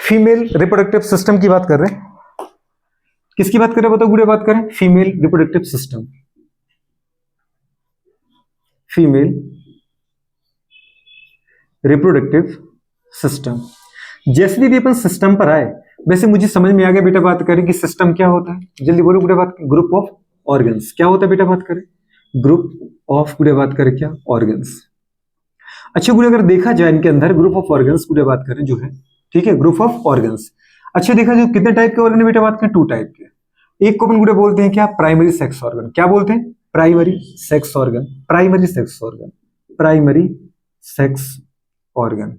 Female reproductive system की बात कर रहे हैं। किसकी बात कर रहे हैं बताओ गुड़े? बात करें female reproductive system. Female reproductive system. जैसे भी अपन सिस्टम पर आए वैसे मुझे समझ में आ गया बेटा। बात करें कि सिस्टम क्या होता है, जल्दी बोलो गुड़े। बात ग्रुप ऑफ ऑर्गन्स क्या होता है बेटा? बात करें ग्रुप ऑफ गुड़े। बात करें क्या? ऑर्गन्स। अच्छा गुड़े अगर देखा जाए इनके अंदर ग्रुप ऑफ ऑर्गन्स गुड़े बात करें जो है, ठीक है, ग्रुप ऑफ ऑर्गन्स। अच्छा देखा जो कितने टाइप के ऑर्गन बेटा? बात करें 2 टाइप के। एक को अपन गुड़े बोलते हैं क्या? Primary sex organ. क्या बोलते हैं? Primary sex organ. Primary sex organ. Primary sex organ.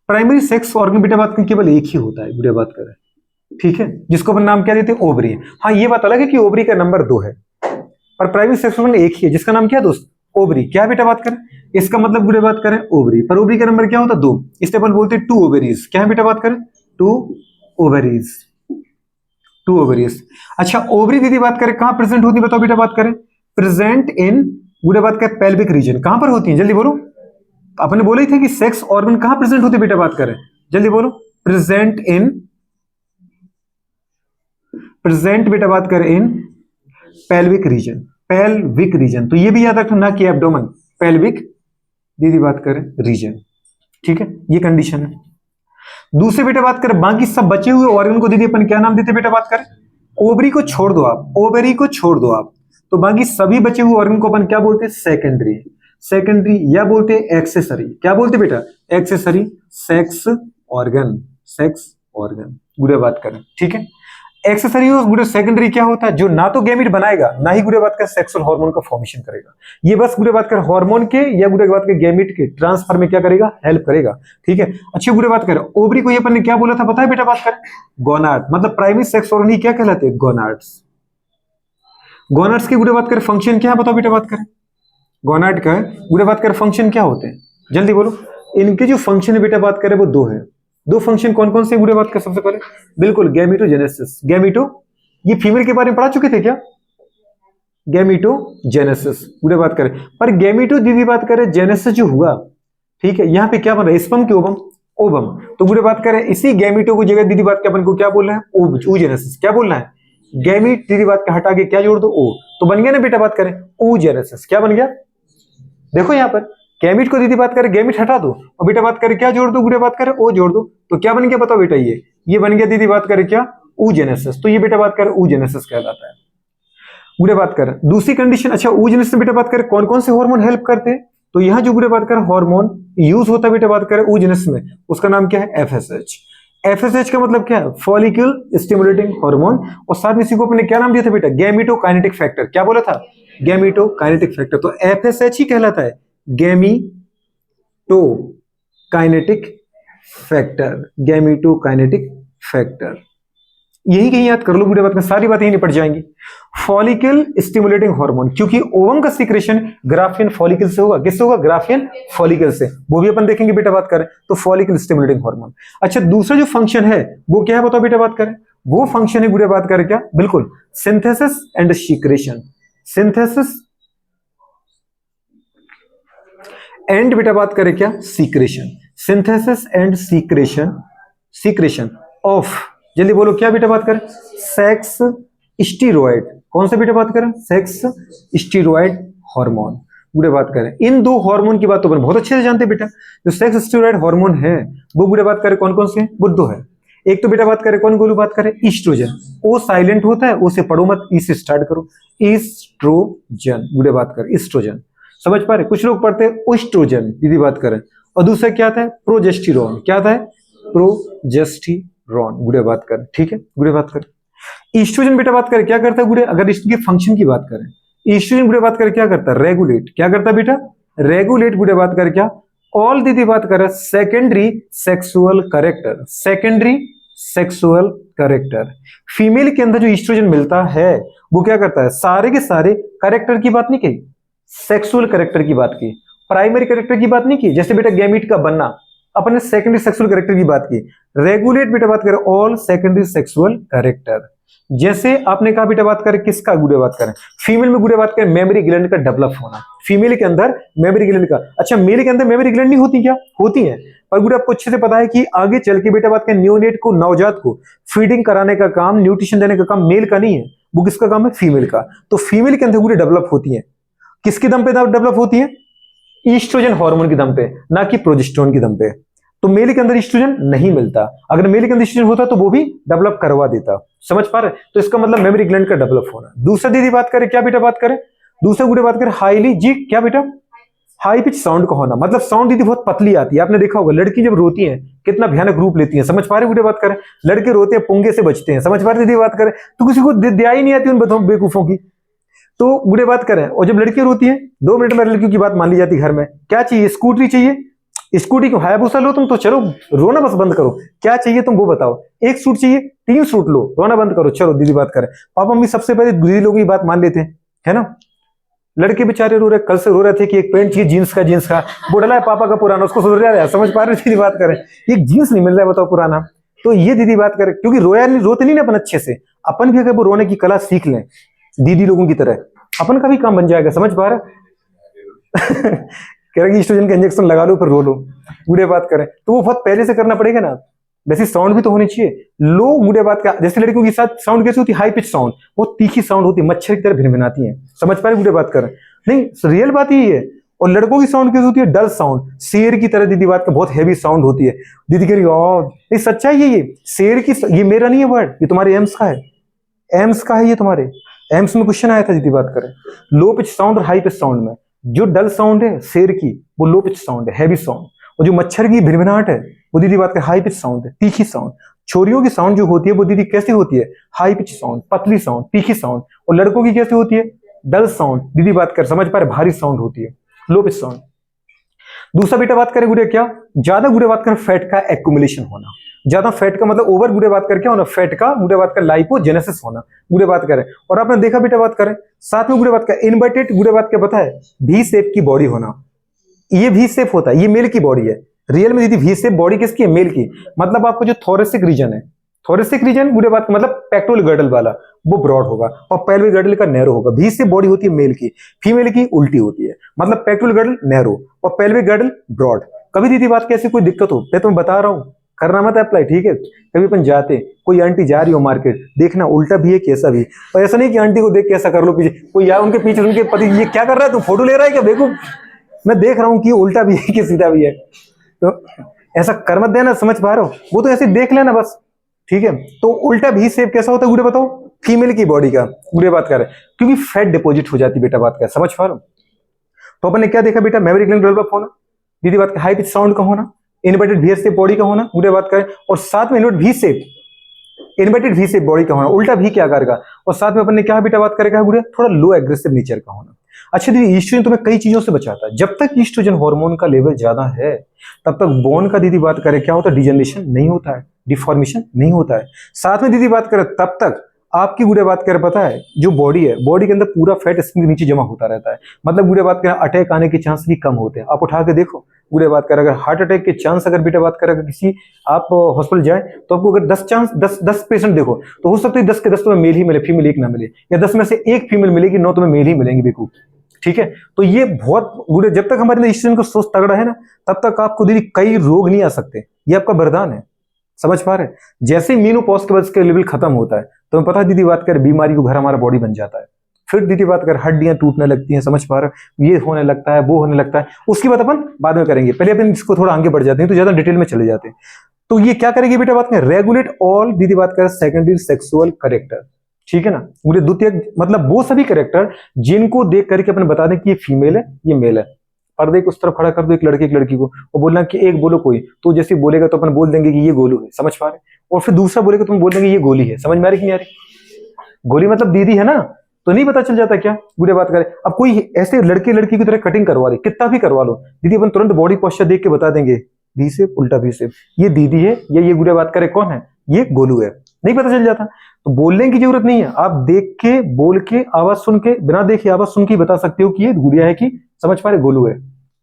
Primary sex organ बेटा बात करें केवल एक ही होता है गुड़े। बात करें ठीक है, जिसको अपन नाम क्या देते हैं? ओवरी। हाँ ये बात अलग है कि ओवरी का नंबर 2 है, पर प्राइमरी सेक्स ऑर्गन एक ही है जिसका नाम क्या है दोस्त? ओवरी। क्या बेटा? बात करें इसका मतलब गुड़े बात करें ओवरी, पर ओवरी का नंबर क्या होता है? 2, इसलिए अपन बोलते हैं 2 ओवरीज। क्या है बेटा? बात करें 2 ओवरीज। 2 ओवरीज। अच्छा ओवरी दीदी बात करें कहां प्रेजेंट होती है बताओ बेटा? बात करें प्रेजेंट इन गुड़े बात करें पेल्विक रीजन। कहां पर होती है जल्दी बोलो? आपने बोला ही था कि सेक्स ऑर्गन कहां प्रेजेंट होते बेटा? बात करें जल्दी बोलो। प्रेजेंट इन, प्रेजेंट बेटा बात करें इन पेल्विक रीजन। पेल्विक रीजन तो ये भी याद रखना ना कि एब्डोमेन, पेल्विक दीदी बात करें रीजन। ठीक है, ये कंडीशन है। दूसरे बेटा बात करें बाकी सब बचे हुए ऑर्गन को दीदी अपन क्या नाम देते बेटा? बात करें ओवरी को छोड़ दो आप, ओवरी को छोड़ दो आप, तो बाकी सभी बचे हुए ऑर्गन को अपन क्या बोलते हैं? सेकेंडरी। सेकेंडरी या बोलते हैं एक्सेसरी। क्या बोलते बेटा? Accessory sex organ. Sex organ गुड़े बात करें ठीक है। एक्सेसरी और गुड़े सेकेंडरी क्या होता है? जो ना तो गैमेट बनाएगा ना ही गुड़े बात कर सेक्सुअल हार्मोन का फॉर्मेशन करेगा। ये बस गुड़े बात कर हार्मोन के या गुड़े बात कर गैमेट के ट्रांसफर में क्या करेगा? हेल्प करेगा। ठीक है। अच्छे गुड़े बात कर ओवरी को ये अपन ने क्या बोला था पता है बेटा? बात कर गोनाड, मतलब प्राइमरी सेक्स ऑर्गन ही क्या कहलाते हैं? गोनाड्स। गोनाड्स की गुड़े बात कर फंक्शन क्या है बताओ बेटा? बात करें गोनाड का गुड़े बात कर फंक्शन क्या होते हैं जल्दी बोलो? इनके जो फंक्शन है बेटा बात करें वो 2 है। 2 फंक्शन कौन कौन से गुड़े बात कर? सबसे पहले बिल्कुल गैमेटोजेनेसिस। गैमेटो ये फीमेल के बारे में पढ़ा चुके थे क्या? गैमेटोजेनेसिस गुड़े बात करें, पर गैमेटो दीदी बात करें जेनेसिस जो हुआ, ठीक है, यहाँ पे क्या बन रहा है? स्पर्म की ओवम, ओवम। तो गुड़े बात करें इसी गैमेटो को जगह दीदी बात के अपन को क्या बोलना है? oogenesis। क्या बोलना है? गैमेट दीदी बात का हटा के क्या जोड़ दो? ओ, तो बन गया ना बेटा? बात करें oogenesis। क्या बन गया? देखो यहाँ पर गैमेट को दीदी बात करें गैमेट हटा दो और बेटा बात करें क्या जोड़ दो? गुड़े बात करें ओ जोड़ दो, तो क्या बन गया बताओ बेटा? ये बन गया दीदी बात करें क्या? oogenesis। तो ये बेटा बात करें oogenesis कहलाता है। गुड़े बात करें दूसरी कंडीशन। अच्छा oogenesis बेटा बात करें कौन कौन से हार्मोन हेल्प करते हैं? तो यहाँ जो गुड़े बात करें हार्मोन यूज होता है बेटा बात करें oogenesis में, उसका नाम क्या है? FSH। FSH का मतलब क्या है? Follicle stimulating hormone. और साथ में इसी को अपने क्या नाम दिया था बेटा? गैमेटोकाइनेटिक फैक्टर। क्या बोला था? गैमेटोकाइनेटिक फैक्टर। तो FSH ही कहलाता है गैमेटोकाइनेटिक फैक्टर। गैमेटोकाइनेटिक फैक्टर यही कहीं याद कर लो गुड़े बात में, सारी बातें यही निपट जाएंगी। फॉलिकल स्टिमुलेटिंग हार्मोन, क्योंकि ओवम का सीक्रेशन ग्राफियन फॉलिकल से होगा। किससे होगा? ग्राफियन फॉलिकल से। वो भी अपन देखेंगे बेटा बात करें तो फॉलिकल स्टिमुलेटिंग हार्मोन। अच्छा दूसरा जो फंक्शन है वो क्या है बताओ बेटा? बात करें वो फंक्शन है गुड़े बात करें क्या? बिल्कुल synthesis and secretion. Synthesis and बेटा बात करें क्या? Secretion. Synthesis and secretion, secretion of जल्दी बोलो क्या बेटा? बात करें सेक्स स्टीरॉयड। कौन सा बेटा? बात करें सेक्स स्टीरॉयड हार्मोन। गुड़े बात करें इन 2 हार्मोन की बात तो अपन बहुत अच्छे से जानते हैं बेटा। जो सेक्स स्टीरॉयड हार्मोन है वो गुड़े बात करें कौन कौन से? वो 2 है। एक तो बेटा बात करें कौन गोलू? बात करें ईस्ट्रोजन। ओ साइलेंट होता है, ओ से पढ़ो मत, ई से स्टार्ट करो। ईस्ट्रोजन गुड़े बात करें ईस्ट्रोजन। समझ पा रहे? कुछ लोग पढ़ते हैं ओस्ट्रोजन दीदी बात करें। और दूसरा क्या आता है? प्रोजेस्टेरॉन। क्या आता है? प्रोजेस्टेरॉन गुड़े बात करें। ठीक है, गुड़े बात करें ईस्ट्रोजन बेटा बात करें क्या करता है गुड़े? अगर इसके फंक्शन की बात करें ईस्ट्रोजन गुड़े बात करें क्या करता है? रेगुलेट। क्या करता है बेटा? रेगुलेट गुड़े बात करें क्या? ऑल दीदी बात करें secondary sexual character. Secondary sexual character female के अंदर जो ईस्ट्रोजन मिलता है वो क्या करता है? सारे के सारे कैरेक्टर की बात नहीं कही, सेक्सुअल कैरेक्टर की बात की, प्राइमरी कैरेक्टर की बात नहीं की। जैसे बेटा गैमीट का बनना, अपन ने सेकेंडरी सेक्सुअल कैरेक्टर की बात की। रेगुलेट बेटा बात करें ऑल सेकेंडरी सेक्सुअल कैरेक्टर। जैसे आपने कहा बेटा बात करें किसका? गुड़े बात करें फीमेल में गुड़े बात करें मेमोरी ग्लैंड का डेवलप होना। फीमेल के अंदर मेमोरी ग्लैंड का। अच्छा मेल के अंदर मेमोरी ग्लैंड नहीं होती क्या? होती है, और गुड़े आपको अच्छे से पता है कि आगे चल के बेटा बात करें न्यूनेट को, नवजात को फीडिंग कराने का काम, न्यूट्रिशन देने का काम मेल का नहीं है, वो किसका काम है? फीमेल का। तो फीमेल के अंदर गुड़े डेवलप होती है, किसके दम पे डेवलप होती है? ईस्ट्रोजन हार्मोन के दम पे, ना कि प्रोजेस्टेरोन के दम पे। तो मेल के अंदर ईस्ट्रोजन नहीं मिलता, अगर मेल के अंदर ईस्ट्रोजन होता तो वो भी डेवलप करवा देता। समझ पा रहे? तो इसका मतलब मेमोरी ग्लैंड का डेवलप होना। दूसरा दीदी बात करें, क्या बेटा बात करें? दूसरा गुड़े बात करें हाईली जी, क्या बेटा? हाई पिच साउंड का होना। मतलब साउंड दीदी बहुत पतली आती है, आपने देखा होगा लड़की जब रोती है कितना भयानक रूप लेती है। समझ पा रहे गुड़े बात करें? लड़के रोते हैं पुंगे से बचते हैं। समझ पा रहे दीदी बात करें? तो किसी को दिया ही नहीं आती उन बेवकूफों की। तो गुड़े बात करें, और जब लड़की रोती है 2 मिनट में लड़कियों की बात मान ली जाती है घर में। क्या चाहिए? स्कूटरी चाहिए? स्कूटी को हायाबुसा लो तुम तो, चलो रोना बस बंद करो। क्या चाहिए तुम वो बताओ? 1 सूट चाहिए? 3 सूट लो, रोना बंद करो, चलो दीदी बात करें। पापा मम्मी सबसे पहले दीदी लोगों की बात मान लेते हैं, है ना। लड़के बेचारे रो रहे, कल से रो रहे थे कि एक पैंट चाहिए जींस का वो डला है पापा का पुराना, उसको सुधर रहा है। समझ पा रहे दीदी बात करें? एक जींस नहीं मिल रहा है बताओ पुराना। तो ये दीदी बात करें, क्योंकि रोया नहीं, रोते नहीं ना अपन अच्छे से। अपन भी अगर वो रोने की कला सीख लें दीदी लोगों की तरह, अपन का भी काम बन जाएगा। समझ पा रहे? कह रहे कि ईस्ट्रोजन का इंजेक्शन लगा लो फिर रो लो। गुड़े बात करें तो वो बहुत पहले से करना पड़ेगा ना। वैसे साउंड भी तो होनी चाहिए। लो गुड़े बात का, जैसे लड़कियों के साथ साउंड कैसी होती है? हाई पिच साउंड, बहुत तीखी साउंड होती है, मच्छर की तरह भिनभिनाती है। समझ पा रहे गुड़े बात करें? नहीं, रियल बात यही है। और लड़कों की साउंड कैसी होती है? डल साउंड, शेर की तरह दीदी बात का बहुत हैवी साउंड होती है। दीदी कह रही नहीं सच्चाई है ये। शेर की, ये मेरा नहीं है वर्ड, ये तुम्हारे एम्स का है। एम्स का है ये, तुम्हारे एम्स में क्वेश्चन आया था दीदी बात करें। लो पिच साउंड और हाई पिच साउंड में जो डल साउंड है शेर की, वो लो पिच साउंड है, हैवी साउंड। और जो मच्छर की भिनभिनाहट है वो दीदी बात करें हाई पिच साउंड है, तीखी साउंड। छोरियों की साउंड जो होती है वो दीदी कैसी होती है? हाई पिच साउंड, पतली साउंड, तीखी साउंड। और लड़कों की कैसी होती है? डल साउंड, दीदी बात कर समझ पा रहे, भारी साउंड होती है, लो पिच साउंड। दूसरा बेटा बात करें गुड़े, क्या? ज्यादा गुड़े बात करें फैट का एक्यूमुलेशन होना। ज्यादा फैट का मतलब ओवर गुड़े बात कर क्या होना? फैट का गुड़े बात कर लाइपोजेनेसिस होना, गुड़े बात करें। और आपने देखा बेटा बात करें साथ में गुड़े बात का इन्वर्टेड गुड़े बात क्या पता है? वी शेप की बॉडी होना। ये वी शेप होता है, ये मेल की बॉडी है। रियल में दीदी वी शेप बॉडी किसकी है? मेल की। मतलब आपको जो थोरेसिक रीजन है, थोरेसिक रीजन गुड़े बात मतलब पेक्टोरल गर्डल वाला, वो ब्रॉड होगा और पेल्विक गर्डल का नैरो होगा। वी शेप बॉडी होती है मेल की, फीमेल की उल्टी होती है। मतलब पेक्टोरल गर्डल नैरो और पेल्विक गर्डल ब्रॉड। कभी दीदी बात कैसी कोई दिक्कत हो, मैं तुम्हें बता रहा हूं, करना मत अप्लाई, ठीक है। कभी अपन जाते, कोई आंटी जा रही हो मार्केट, देखना उल्टा भी है कैसा भी। और ऐसा नहीं कि आंटी को देख के ऐसा कर लो, पीछे कोई यार उनके पीछे उनके पति, ये क्या कर रहा है, तू फोटो ले रहा है क्या? देखो मैं देख रहा हूँ कि उल्टा भी है कि सीधा भी है। तो ऐसा कर मत देना, समझ पा रहे हो? वो तो ऐसे देख लेना बस, ठीक है। तो उल्टा भी शेप कैसा होता है गुड़े बताओ? फीमेल की बॉडी का गुड़े बात कर रहे हैं, क्योंकि फैट डिपॉजिट हो जाती है बेटा बात कर, समझ पा रहे हो? तो अपन ने क्या देखा बेटा? मेमोरी ग्लैंड डेवलप होना, दीदी बात का हाई पिच साउंड का होना, इन्वर्टेड वी शेप बॉडी का होना, गुड़े बात करें। और साथ में इन्वर्टेड वी शेप बॉडी का होना, उल्टा भी क्या आकार का। और साथ में अपन ने क्या बेटा बात करेगा गुड़े? थोड़ा लो एग्रेसिव नेचर का होना। अच्छा दीदी, ईस्ट्रोजन तुम्हें कई चीजों से बचाता है। जब तक ईस्ट्रोजन हार्मोन का लेवल ज्यादा है तब तक बोन का दीदी बात करें क्या होता है? डिजनरेशन नहीं होता है, डिफॉर्मेशन नहीं होता है। साथ में दीदी बात करें तब तक आपकी गुड़े बात करें पता है, जो बॉडी है, बॉडी के अंदर पूरा फैट स्किन के नीचे जमा होता रहता है। मतलब गुड़े बात करें अटैक आने के चांस भी कम होते हैं। आप उठा के देखो गुड़े बात करें, अगर हार्ट अटैक के चांस अगर बेटा बात करें, किसी आप हॉस्पिटल जाए तो आपको अगर 10 पेशेंट देखो तो हो सकता है 10 के 10 तुम्हें मेल ही मिले, फीमेल एक ना मिले, या 10 में से 1 फीमेल मिलेगी, 9 तुम्हें मेल ही मिलेंगे बेकूफ, ठीक है। तो ये बहुत गुड़े, जब तक हमारे अंदर ईस्ट्रोजन का सोर्स तगड़ा है ना, तब तक आपको दीदी कई रोग नहीं आ सकते। ये आपका वरदान है, समझ पा रहे? जैसे मीनोपॉज के बाद इसका लेवल खत्म होता है तो पता है दीदी बात कर बीमारी को घर हमारा बॉडी बन जाता है। फिर दीदी बात कर हड्डियां टूटने लगती हैं, समझ पा रहे? ये होने लगता है, वो होने लगता है। उसकी बात अपन बाद में करेंगे, पहले अपन इसको थोड़ा आगे बढ़ जाते हैं तो ज्यादा डिटेल में चले जाते हैं। तो ये क्या करेगी बेटा बात करें? रेगुलेट ऑल दीदी बात कर सेकेंडरी सेक्सुअल कैरेक्टर, ठीक है ना। मुझे द्वितीय मतलब वो सभी कैरेक्टर जिनको देख करके अपन बता दें कि ये फीमेल है, ये मेल है। पर्दे को उस तरफ खड़ा कर दो एक लड़की को, और बोलना कि एक बोलो कोई, तो जैसे बोलेगा तो अपन बोल देंगे कि ये गोलू है, समझ पा रहे? और फिर दूसरा बोलेगा तो हम बोल देंगे ये गोली है। समझ में आ रही कि नहीं आ रही? गोली मतलब दीदी है ना, तो नहीं पता चल जाता क्या? बुरे बात करें। अब कोई ऐसे लड़की की तरह कटिंग करवा दे, कितना भी करवा लो दीदी, अपन तुरंत बॉडी पोस्चर देख के बता देंगे वी शेप, उल्टा वी शेप, ये दीदी है या ये बुरे बात करे कौन है, ये गोलू है। नहीं पता चल जाता तो बोलने की जरूरत नहीं है, आप देख के, बोल के, आवाज सुन के, बिना देखे आवाज सुन के बता सकते हो कि ये गुड़िया है कि समझ पा रहे गोलू है।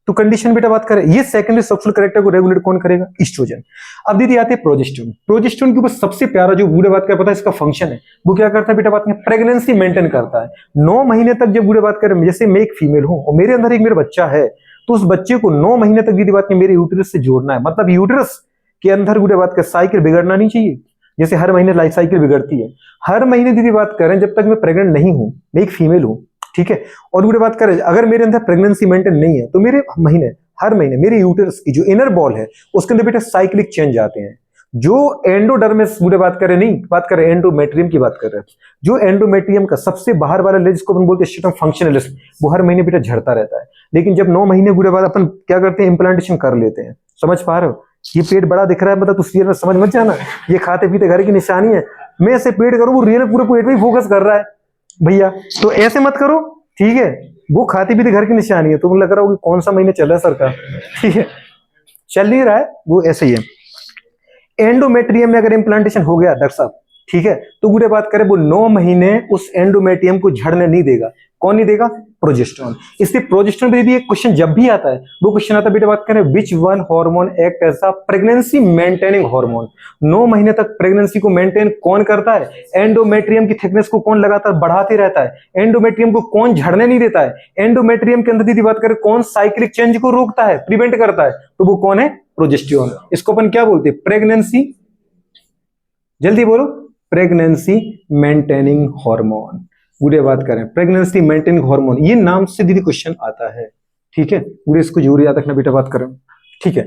तो कंडीशन बेटा बात करें, ये सेकेंडरी सेक्सुअल कैरेक्टर को रेगुलेट कौन करेगा? ईस्ट्रोजन। अब दीदी आते हैं प्रोजेस्टेरोन। प्रोजेस्टेरोन के ऊपर सबसे प्यारा जो बूढ़े बात का पता है इसका फंक्शन है, वो क्या करता है बेटा बात करें? प्रेगनेंसी मेंटेन करता है। 9 महीने तक जब बूढ़े बात करें, जैसे मैं एक फीमेल हूं और मेरे अंदर एक मेरा बच्चा है, तो उस बच्चे को 9 महीने तक दीदी बात की मेरे यूट्रस से जोड़ना है। मतलब यूट्रस के अंदर गुड़े बात का साइकिल बिगड़ना नहीं चाहिए, जैसे हर महीने लाइफ साइकिल बिगड़ती है। हर महीने दीदी बात करें जब तक मैं प्रेग्नेंट नहीं हूं, मैं एक फीमेल हूं, ठीक है, और गुड़े बात करें अगर मेरे अंदर प्रेगनेंसी मेंटेन नहीं है तो मेरे हर महीने मेरे यूट्रस की जो इनर बॉल है उसके अंदर बेटा साइक्लिक चेंज आते हैं। जो एंडोडर्मिस गुड़े बात करें, नहीं बात करें एंडोमेट्रियम की बात कर रहे हैं, जो एंडोमेट्रियम का सबसे बाहर वाला लेयर जिसको अपन बोलते हैं स्ट्रैटम फंक्शनलिस, वो हर महीने बेटा झड़ता रहता है। लेकिन जब 9 महीने गुड़े बाद अपन क्या करते हैं, इंप्लांटेशन कर लेते हैं। समझ पा रहे हो? ये पेट बड़ा दिख रहा है मतलब, तो सीरियल में समझ मत जाना, ये खाते पीते घर की निशानी है। मैं ऐसे पेट करूं, वो रियल पूरे पेट में ही फोकस कर रहा है भैया, तो ऐसे मत करो, ठीक है। वो खाते पीते घर की निशानी है, तो लग रहा हो कि कौन सा महीने चल रहा है सरकार, ठीक है, चल नहीं रहा है, वो ऐसे ही है। एंडोमेट्रियम में अगर इंप्लांटेशन हो गया डॉक्टर साहब, ठीक है, तो गुड़े बात करें वो 9 महीने उस एंडोमेट्रियम को झड़ने नहीं देगा। कौन नहीं देगा? प्रोजेस्टेरोन। इसलिए प्रोजेस्टेरोन पे भी एक क्वेश्चन जब भी आता है, वो क्वेश्चन आता है बेटा बात करें which one hormone act as a pregnancy maintaining hormone. 9 महीने तक प्रेगनेंसी को मेंटेन कौन करता है? एंडोमेट्रियम की थिकनेस को कौन लगातार बढ़ाते रहता है? एंडोमेट्रियम को कौन झड़ने नहीं देता है? एंडोमेट्रियम के अंदर दीदी बात करें कौन साइक्लिक चेंज को रोकता है, प्रिवेंट करता है? तो वो कौन है? प्रोजेस्टेरोन। इसको अपन क्या बोलते हैं? प्रेगनेंसी, जल्दी बोलो, प्रेगनेंसी मेंटेनिंग हार्मोन। पूरे बात करें प्रेगनेंसी मेंटेनिंग हार्मोन, ये नाम से दीदी क्वेश्चन आता है, ठीक है, पूरे इसको जरूर याद रखना बेटा बात करें, ठीक है।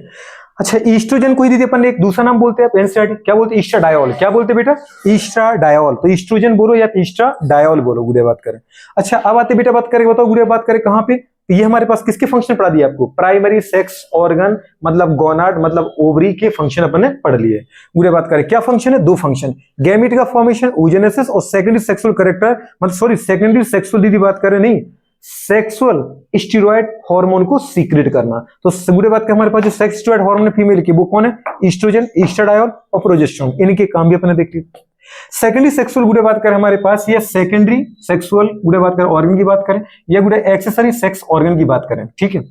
अच्छा, ईस्ट्रोजन को दीदी अपन एक दूसरा नाम बोलते हैं एनसीईआरटी, क्या बोलते हैं? ईस्ट्राडायोल। क्या बोलते हैं बेटा? ईस्ट्राडायोल। तो ईस्ट्रोजन बोलो या ईस्ट्राडायोल बोलो, गुड़े बात करें। अच्छा, अब आते बेटा बात करें, बताओ गुड़े बात करें कहां पे? ये हमारे पास किसके फंक्शन पढ़ा दिया आपको? प्राइमरी सेक्स ऑर्गन मतलब गोनाड मतलब ओवरी के फंक्शन अपन ने पढ़ लिए। गुड़े बात करें क्या फंक्शन है? 2 फंक्शन, गैमीट का फॉर्मेशन oogenesis और सेकेंडरी सेक्सुअल कैरेक्टर, मतलब सॉरी सेकेंडरी सेक्सुअल दीदी बात करें नहीं, सेक्सुअल स्टेरॉइड हार्मोन को सीक्रेट करना। तो गुड़े बात के हमारे पास जो सेक्स स्टेरॉइड हार्मोन है फीमेल की, वो कौन है? ईस्ट्रोजन, ईस्ट्राडायोल और प्रोजेस्टेरोन। इनके काम भी अपने देख लिए। सेकेंडरी सेक्सुअल गुड़े बात करें हमारे पास, या सेकेंडरी सेक्सुअल गुड़े बात करें ऑर्गन की बात करें, या गुड़े एक्सेसरी सेक्स ऑर्गन की बात करें, ठीक है।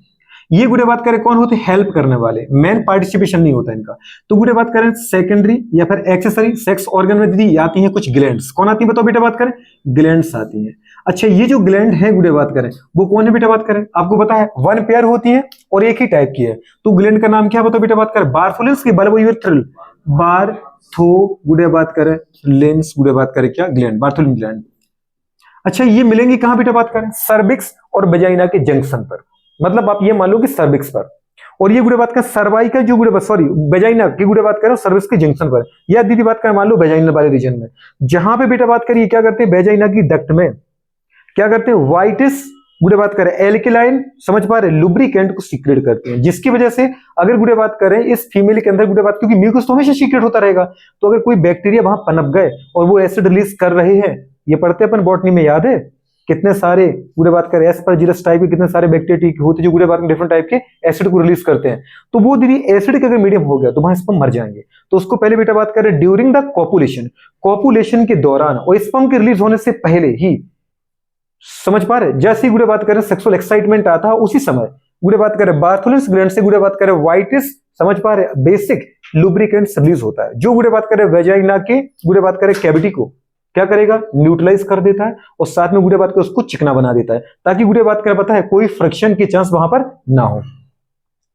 ये गुड़े बात करें कौन होते? हेल्प करने वाले, मेन पार्टिसिपेशन नहीं होता इनका। तो गुड़े बात करें सेकेंडरी या फिर एक्सेसरी सेक्स ऑर्गन में दीदी आती हैं कुछ ग्लैंड्स। कौन आती है बताओ बेटा बात करें? ग्लैंड्स आती हैं। अच्छा, ये जो ग्लैंड है गुड़े बात करें, वो कौन है बेटा बात करें? आपको पता है 1 पेयर होती है और एक ही टाइप की है। तो ग्लैंड का नाम क्या बताओ बेटा बात करें? बारथोलिन्स की बल्बोयूरेथ्रल, बारथो गुड़े बात करें लेंस गुड़े बात करें क्या? Gland, Bartholin gland. अच्छा, ये मिलेंगी कहां बेटा बात करें? सर्विक्स और वेजाइना के जंक्शन पर, मतलब आप ये मान लो कि सर्विक्स पर, और ये गुड़े बात करें सर्वाइकल जो गुड़े सॉरी वेजाइना की गुड़े बात करें सर्विक्स के जंक्शन पर, या दीदी बात करें मान लो वेजाइना वाले रीजन में। जहां पे बेटा बात करिए क्या करते हैं? वेजाइना की डक्ट में क्या करते हैं? व्हाइटिस गुड़े बात करें एल्किलाइन, समझ पा रहे, लुब्रिकेंट को सीक्रेट करते हैं, जिसकी वजह से अगर गुड़े बात करें इस फीमेल के अंदर गुड़े बात, क्योंकि म्यूकस तो हमेशा सीक्रेट होता रहेगा, तो अगर कोई बैक्टीरिया वहां पनप गए और वो एसिड रिलीज कर रहे हैं, ये पढ़ते अपन बॉटनी में, याद है कितने सारे गुड़े बात करें एस्परजिलस टाइप के कितने सारे बैक्टीरिया होते हैं जो गुड़े बात डिफरेंट टाइप के एसिड को रिलीज करते हैं। तो वो दीदी एसिड अगर मीडियम हो गया तो वहां स्पर्म मर जाएंगे। तो उसको पहले बेटा बात करें ड्यूरिंग द कॉपुलेशन के दौरान और स्पर्म के रिलीज होने से पहले ही, समझ पा रहे, जैसे ही गुड़े बात करें सेक्सुअल एक्साइटमेंट आता है उसी समय गुड़े बात करें बारथोलिन्स ग्लैंड से गुड़े बात करें व्हाइटिस, समझ पा रहे, बेसिक लुब्रिकेंट रिलीज होता है, जो गुड़े बात करें वेजाइना के गुड़े बात करें कैविटी को क्या करेगा? न्यूट्रलाइज कर देता है और साथ में गुड़े बात कर उसको चिकना बना देता है, ताकि गुड़े बात कर पता है कोई फ्रिक्शन के चांस वहां पर ना हो।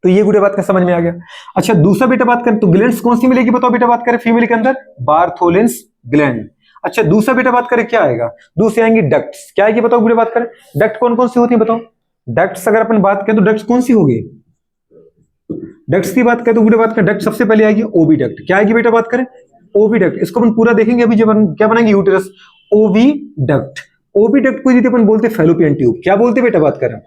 तो ये गुड़े बात का समझ में आ गया। अच्छा, दूसरा बेटा बात करें तो ग्लैंड्स कौन सी मिलेगी बताओ बेटा बात करें फीमेल के अंदर? बारथोलिन्स ग्लैंड। अच्छा, दूसरा बेटा बात करें क्या आएगा? दूसरी आएंगी डक्ट्स। क्या आएगी बताओ गुड़े बात करें? डक्ट कौन कौन सी होती है बताओ? डक्ट्स अगर अपन बात करें तो डक्ट्स कौन सी होगी? डक्ट्स की बात करें तो गुड़े बात करें डक्ट सबसे पहले आएगी ओविडक्ट। क्या आएगी बेटा बात करें? ओविडक्ट। इसको अपन पूरा देखेंगे अभी जब क्या बनाएंगे यूटेरस, ओविडक्ट। ओविडक्ट को दीदी अपन बोलते हैं फैलोपियन ट्यूब। क्या बोलते बेटा बात करें?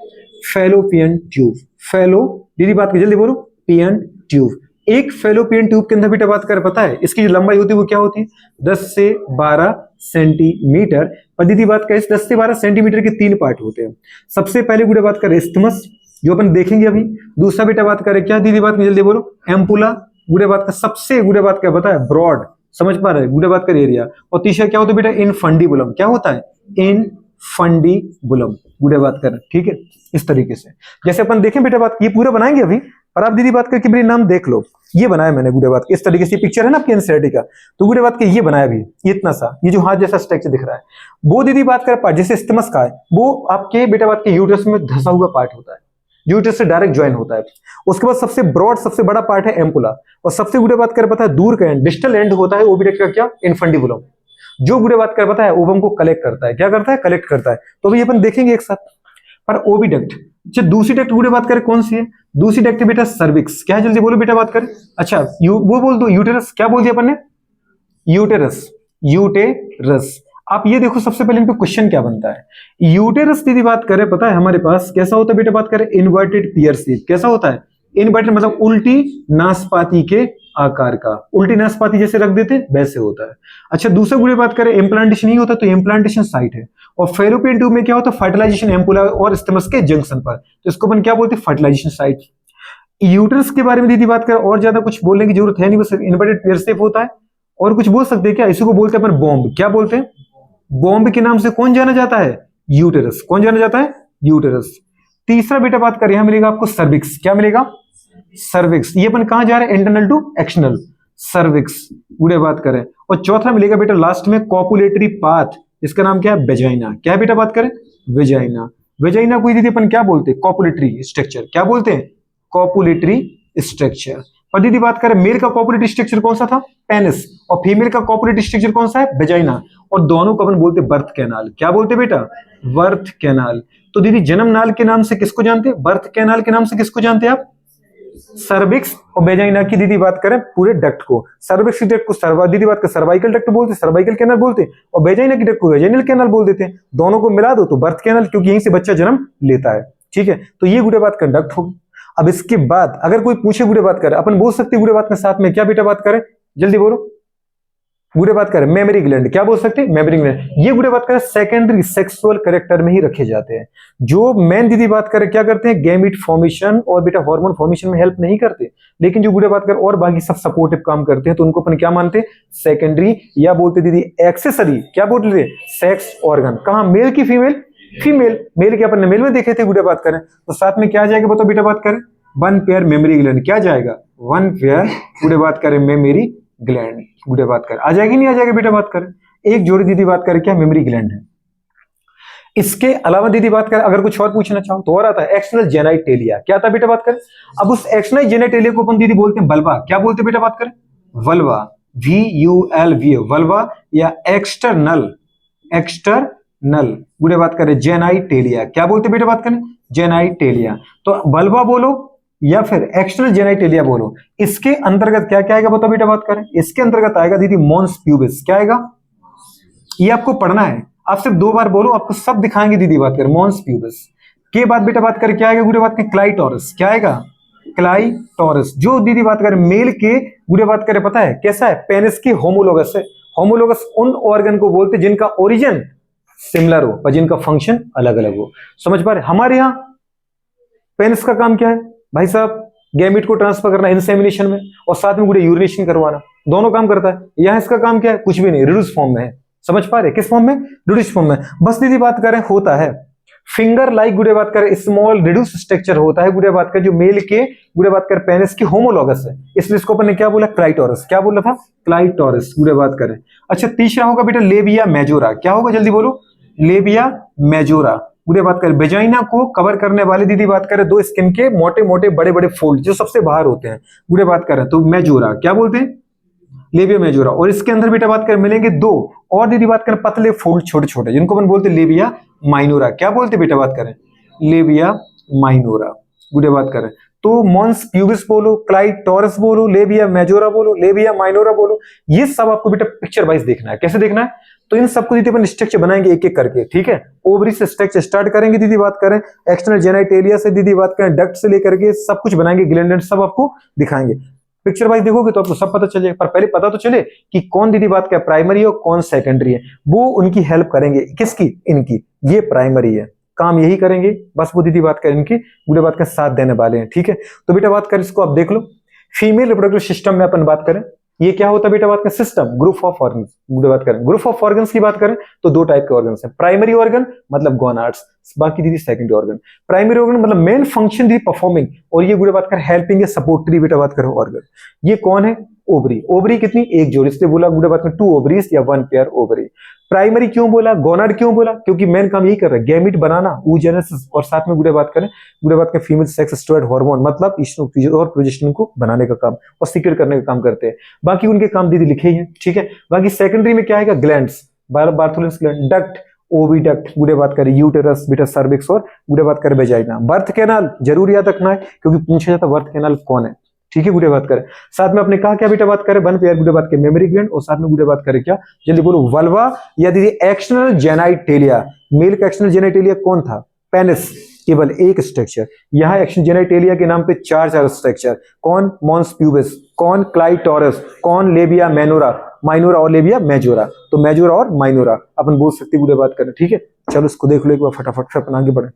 Fallopian tube. फैलो दीदी बात कर जल्दी बोलो, पियन ट्यूब। एक फैलोपियन ट्यूब के अंदर बेटा बात कर पता है इसकी जो लंबाई होती है वो क्या होती है? 10 से 12 सेंटीमीटर। और दीदी बात करें 10 से 12 सेंटीमीटर के 3 पार्ट होते हैं। सबसे पहले गुड़े बात करें इस्थिमस, जो अपन देखेंगे अभी। दूसरा बेटा बात करें क्या दीदी बात जल्दी बोलो? एम्पुला। गुड़े बात का सबसे गुड़े बात क्या पता है? ब्रॉड, समझ पा रहे गुड़े बात का एरिया। और तीसरा क्या होता है बेटा? इनफंडिबुलम। क्या होता है? इनफंडिबुलम गुड़े बात करें, ठीक है, इस तरीके से। जैसे अपन देखें बेटा बात, ये पूरा बनाएंगे अभी, और आप दीदी बात करके मेरे नाम देख लो, ये बनाया मैंने गुड़े बात इस तरीके से, पिक्चर है ना आपकी एनसीईआरटी का, तो गुड़े बात के ये बनाया भी, ये इतना सा, ये जो हाथ जैसा स्ट्रक्चर दिख रहा है, वो दीदी बात कर पार्ट जैसे स्टमस का है, वो आपके बेटा बात के यूट्रस में धंसा हुआ पार्ट होता है, जो यूटेरस से डायरेक्ट ज्वाइन होता है। उसके बाद सबसे ब्रॉड सबसे बड़ा पार्ट है एम्पुला, और सबसे गुड़े बात कर पता है दूर का एंड डिस्टल एंड होता है ओविडक्ट का क्या, इन्फंडिबुलम, जो गुड़े बात कर पता है ओवम को कलेक्ट करता है, क्या करता है, कलेक्ट करता है। तो अभी अपन देखेंगे एक साथ। पर ओविडक्ट, अच्छा दूसरी डक्ट गुड़े बात करें कौन सी है, दूसरी डक्ट बेटा सर्विक्स, क्या है जल्दी बोलो बेटा बात करें। अच्छा वो बोल दो यूटेरस, क्या बोल दिया अपन ने, यूटेरस, यूटेरस। आप ये देखो सबसे पहले इन पे क्वेश्चन क्या बनता है। यूटेरस दीदी बात करें पता है हमारे पास कैसा होता है बेटा बात करें, इन्वर्टेड पियर शेप, कैसा होता है, इन्वर्टेड मतलब उल्टी नाशपाती के आकार का, उल्टी नाशपाती जैसे रख देते वैसे होता है। अच्छा दूसरे गुड़े बात करें इम्प्लांटेशन नहीं होता, तो इम्प्लांटेशन साइट है। और फेलोपियन ट्यूब में क्या होता है, फर्टिलाइजेशन एम्पुला और स्टेमस के जंक्शन पर, तो इसको अपन क्या बोलते हैं, फर्टिलाइजेशन साइट। यूटेरस के बारे में दीदी बात करें और ज्यादा कुछ बोलने की जरूरत है नहीं, बस इन्वर्टेड पियर शेप होता है। और कुछ बोल सकते हैं क्या, इसी को बोलते हैं अपन बॉम्ब, क्या बोलते हैं, बॉम्ब के नाम से कौन जाना जाता है, यूटेरस, कौन जाना जाता है, यूटेरस। तीसरा बेटा बात करें यहां मिलेगा आपको सर्विक्स, क्या मिलेगा, सर्विक्स, ये अपन कहां जा रहे हैं, इंटरनल टू एक्सटर्नल, सर्विक्स गुड़े बात करें। और चौथा मिलेगा बेटा लास्ट में कॉपुलेटरी पाथ, इसका नाम क्या है, वेजाइना, क्या है बेटा बात करें, वेजाइना। वेजाइना को दीदी अपन क्या बोलते हैं, कॉपुलेटरी स्ट्रक्चर, क्या बोलते हैं, कॉपुलेटरी स्ट्रक्चर। और दीदी बात करें मेल का कॉपुलेटरी स्ट्रक्चर कौन सा था, पेनिस, और फीमेल का कॉपुलेटरी स्ट्रक्चर कौन सा है, वेजाइना। और दोनों को अपन बोलते बर्थ कैनाल, क्या बोलते बेटा, बर्थ कैनाल। तो दीदी जन्म नाल के नाम से किसको जानते हैं, बर्थ कैनाल के नाम से किसको जानते हैं आप, सर्विक्स। और वेजाइना की दीदी बात करें पूरे डक्ट को, सर्विक्स की डक्ट को दीदी बात कर सर्वाइकल डक्ट बोलते, सर्वाइकल कैनाल बोलते, और वेजाइना की डक्ट को वेजाइनल कैनाल बोल देते हैं। दोनों को मिला दो तो बर्थ कैनाल, क्योंकि यहीं से बच्चा जन्म लेता है, ठीक है। तो ये गुड़े बात कर डक्ट होगी। अब इसके बाद अगर कोई पूछे गुड़े बात करे, अपन बोल सकते गुड़े बात के साथ में क्या बेटा बात करें, जल्दी बोलो, गुड़े बात करें मेमोरी ग्लैंड, क्या बोल सकते हैं, मेमोरी ग्लैंड। ये गुड़े बात करें सेकेंडरी सेक्सुअल कैरेक्टर में ही रखे जाते हैं। जो मेन दीदी बात करें क्या करते हैं, गैमीट फॉर्मेशन और बेटा हार्मोन फॉर्मेशन में हेल्प नहीं करते, लेकिन जो गुड़े बात करें और बाकी सब सपोर्टिव काम करते हैं, तो उनको अपन क्या मानते हैं, सेकेंडरी, या बोलते दीदी एक्सेसरी, क्या बोलते थे, सेक्स ऑर्गन। कहां, मेल की फीमेल, फीमेल, मेल के अपन ने मेल में देखे थे गुड़े बात करें, तो साथ में क्या जाएगा बताओ बेटा बात करें, वन पेयर मेमोरी ग्लैंड, क्या जाएगा, वन पेयर गुड़े बात करें मेमोरी ग्लैंड, गुड़े बात करें आ जाएगी नहीं आ जाएगी बेटा बात करें, एक जोड़ी दीदी बात करें क्या, मेमोरी ग्लैंड है। इसके अलावा दीदी बात करें अगर कुछ और पूछना चाहो तो और आता है एक्सटर्नल जेनाइटेलिया, क्या आता है बेटा बात करें। अब उस एक्सटर्नल जेनाइटेलिया को अपन दीदी बोलते हैं वल्वा, क्या बोलते हैं बेटा बात करें, वल्वा, VULVA, वल्वा, या एक्सटर्नल, एक्सटर्नल गुड़े बात करें जेनाइटेलिया, क्या बोलते बेटा बात करें, जेनाइटेलिया। तो वल्वा बोलो या फिर एक्सटर्नल जेनाइटेलिया बोलो, इसके अंतर्गत क्या क्या आएगा बताओ बेटा बात करें, इसके अंतर्गत आएगा दीदी मॉन्स प्यूबिस, क्या आएगा, ये आपको पढ़ना है, आप सिर्फ 2 बार बोलो आपको सब दिखाएंगे दीदी बात करें, मॉन्स प्यूबिस के बाद बेटा बात करें क्या आएगा गुड़े बात करें, क्लाइटोरस, क्या आएगा, क्लाइटोरस, जो दीदी बात करें मेल के गुड़े बात करें पता है कैसा है, पेनिस की होमोलोगस है। होमोलोगस उन ऑर्गन को बोलते जिनका ओरिजिन सिमिलर हो पर जिनका फंक्शन अलग अलग हो, समझ पा रहे। हमारे यहाँ पेनिस का काम क्या है भाई साहब, गैमीट को ट्रांसफर करना इंसेमिनेशन में, और साथ में गुड़े यूरिनेशन करवाना, दोनों काम करता है। यहाँ इसका काम क्या है, कुछ भी नहीं, रिड्यूस फॉर्म में है, समझ पा रहे, किस फॉर्म में, रिड्यूस फॉर्म में। बस दीदी बात करें होता है फिंगर लाइक गुड़े बात करें स्मॉल रिड्यूस स्ट्रक्चर होता है गुड़े बात करें, जो मेल के गुड़े बात करें पेनिस की होमोलॉगस है, इसलिए इसको अपन ने क्या बोला, क्लाइटोरस, क्या बोला था, क्लाइटोरस गुड़े बात करें। अच्छा तीसरा होगा बेटा लेबिया मेजोरा, क्या होगा जल्दी बोलो, लेबिया मेजोरा गुड़े बात करें, वेजाइना को कवर करने वाले दीदी बात करें 2 स्किन के मोटे मोटे बड़े बड़े फोल्ड जो सबसे बाहर होते हैं गुड़े बात करें, तो मेजोरा, क्या बोलते हैं, लेबिया मेजोरा। और इसके अंदर बेटा बात करें मिलेंगे 2 और दीदी बात करें पतले फोल्ड छोटे छोटे, जिनको अपन बोलते हैं लेबिया माइनोरा, क्या बोलते बेटा बात करें, लेबिया माइनोरा गुड़े बात करें। तो मॉन्स प्यूबिस बोलो, क्लाइटोरस बोलो, लेबिया मेजोरा बोलो, लेबिया माइनोरा बोलो, ये सब आपको बेटा पिक्चर वाइज देखना है। कैसे देखना है, तो इन सबको दीदी अपन स्ट्रक्चर बनाएंगे एक एक करके, ठीक है। ओवरी से स्ट्रक्चर स्टार्ट करेंगे दीदी बात करें, एक्सटर्नल जेनाइटेलिया से दीदी बात करें, डक्ट से लेकर के सब कुछ बनाएंगे, ग्लैंड सब आपको दिखाएंगे। पिक्चर वाइज देखोगे तो आपको सब पता चलेगा, पर पहले पता तो चले कि कौन दीदी बात क्या प्राइमरी है और कौन सेकेंडरी है, वो उनकी हेल्प करेंगे, किसकी, इनकी, ये प्राइमरी है, काम यही करेंगे, बस वो दीदी बात कर इनकी गुड़े बात का साथ देने वाले हैं, ठीक है। तो बेटा बात कर इसको आप देख लो, फीमेल रिप्रोडक्टिव सिस्टम में अपन बात करें, ये क्या होता है बेटा बात करें, सिस्टम, ग्रुप ऑफ ऑर्गन्स गुड़े बात करें। ग्रुप ऑफ ऑर्गन्स की बात करें तो 2 टाइप के ऑर्गन्स हैं, प्राइमरी ऑर्गन मतलब गोनाड्स, बाकी दीदी सेकेंडरी ऑर्गन। प्राइमरी ऑर्गन मतलब मेन फंक्शन दीदी परफॉर्मिंग, और ये गुड़े बात करें हेल्पिंग या सपोर्टरी बेटा बात करें ऑर्गन। ये कौन है, ओवरी, ओवरी कितनी, एक जोड़ी, इसलिए बोला गुड बात में 2 ओवरीज या 1 पेयर ओवरी। प्राइमरी क्यों बोला, गोनाड क्यों बोला, क्योंकि मेन काम यही कर रहा है, गैमिट बनाना, oogenesis, और साथ में गुड बात करें, गुड बात के फीमेल सेक्स स्टेरॉइड हार्मोन, मतलब ईस्ट्रोजन और प्रोजेस्टेरोन को बनाने का काम और सीक्रेट करने का काम करते हैं। बाकी उनके काम दीदी लिखे ही हैं, ठीक है। बाकी सेकेंडरी में क्या आएगा, glands, Bartholin's gland, duct, oviduct, गुडे बात करें यूटेरस, बीटा सर्विक्स और गुडे बात करें वेजाइना। बर्थ कैनाल जरूर याद रखना है क्योंकि पूछा जाता है बर्थ कैनाल कौन है, ठीक है। गुडे बात करें, साथ में आपने कहा क्या बेटा बात करें, 1 पेयर गुडे बात के मेमोरी ग्लैंड, और साथ में गुडे बात करें क्या, जल्दी बोलो, वल्वा या दीदी एक्सटर्नल जेनाइटेलिया। मेल का एक्सटर्नल जेनाइटेलिया कौन था, पेनिस, केवल एक स्ट्रक्चर। यहाँ एक्सटर्नल जेनाइटेलिया के नाम पे 4 स्ट्रक्चर, कौन, मॉन्स प्यूबिस, कौन, क्लाइटोरस, कौन, लेबिया मेनोरा, माइनोरा और लेबिया मेजोरा। तो मेजोरा और माइनोरा अपन बोल सकते गुडे बात करें, ठीक है। चलो इसको देख लो एक बार फटाफट, फिर अपन आगे बढ़े।